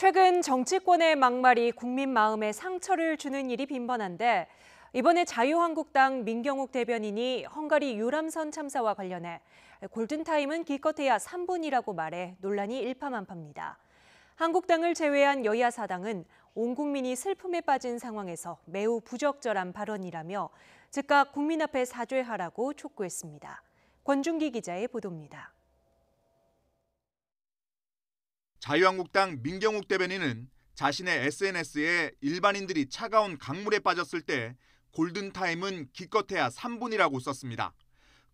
최근 정치권의 막말이 국민 마음에 상처를 주는 일이 빈번한데 이번에 자유한국당 민경욱 대변인이 헝가리 유람선 참사와 관련해 골든타임은 기껏해야 3분이라고 말해 논란이 일파만파입니다. 한국당을 제외한 여야 사당은 온 국민이 슬픔에 빠진 상황에서 매우 부적절한 발언이라며 즉각 국민 앞에 사죄하라고 촉구했습니다. 권준기 기자의 보도입니다. 자유한국당 민경욱 대변인은 자신의 SNS에 일반인들이 차가운 강물에 빠졌을 때 골든타임은 기껏해야 3분이라고 썼습니다.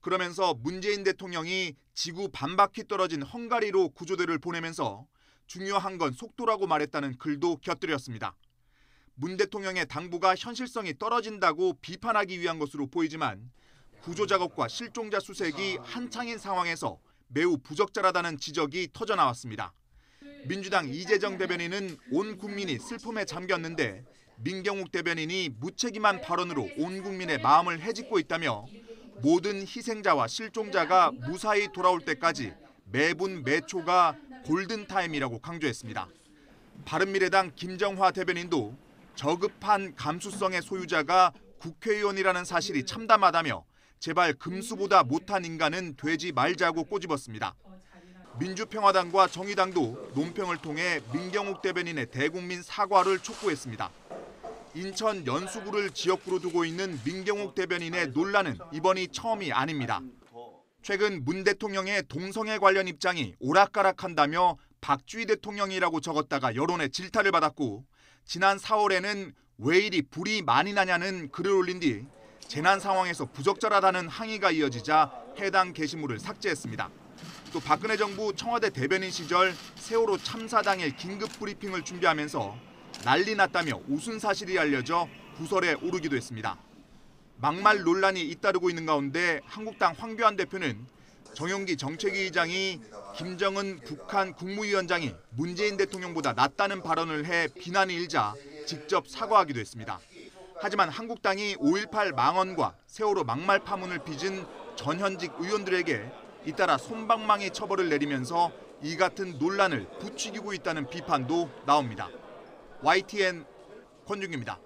그러면서 문재인 대통령이 지구 반바퀴 떨어진 헝가리로 구조대를 보내면서 중요한 건 속도라고 말했다는 글도 곁들였습니다. 문 대통령의 당부가 현실성이 떨어진다고 비판하기 위한 것으로 보이지만 구조 작업과 실종자 수색이 한창인 상황에서 매우 부적절하다는 지적이 터져나왔습니다. 민주당 이재정 대변인은 온 국민이 슬픔에 잠겼는데 민경욱 대변인이 무책임한 발언으로 온 국민의 마음을 헤집고 있다며 모든 희생자와 실종자가 무사히 돌아올 때까지 매분 매초가 골든타임이라고 강조했습니다. 바른미래당 김정화 대변인도 저급한 감수성의 소유자가 국회의원이라는 사실이 참담하다며 제발 금수보다 못한 인간은 되지 말자고 꼬집었습니다. 민주평화당과 정의당도 논평을 통해 민경욱 대변인의 대국민 사과를 촉구했습니다. 인천 연수구를 지역구로 두고 있는 민경욱 대변인의 논란은 이번이 처음이 아닙니다. 최근 문 대통령의 동성애 관련 입장이 오락가락한다며 박주희 대통령이라고 적었다가 여론의 질타를 받았고 지난 4월에는 왜 이리 불이 많이 나냐는 글을 올린 뒤 재난 상황에서 부적절하다는 항의가 이어지자 해당 게시물을 삭제했습니다. 또 박근혜 정부 청와대 대변인 시절 세월호 참사 당일 긴급 브리핑을 준비하면서 난리 났다며 웃은 사실이 알려져 구설에 오르기도 했습니다. 막말 논란이 잇따르고 있는 가운데 한국당 황교안 대표는 정용기 정책위 의장이 김정은 북한 국무위원장이 문재인 대통령보다 낫다는 발언을 해 비난이 일자 직접 사과하기도 했습니다. 하지만 한국당이 5.18 망언과 세월호 막말 파문을 빚은 전현직 의원들에게 잇따라 솜방망이 처벌을 내리면서 이 같은 논란을 부추기고 있다는 비판도 나옵니다. YTN 권준기입니다.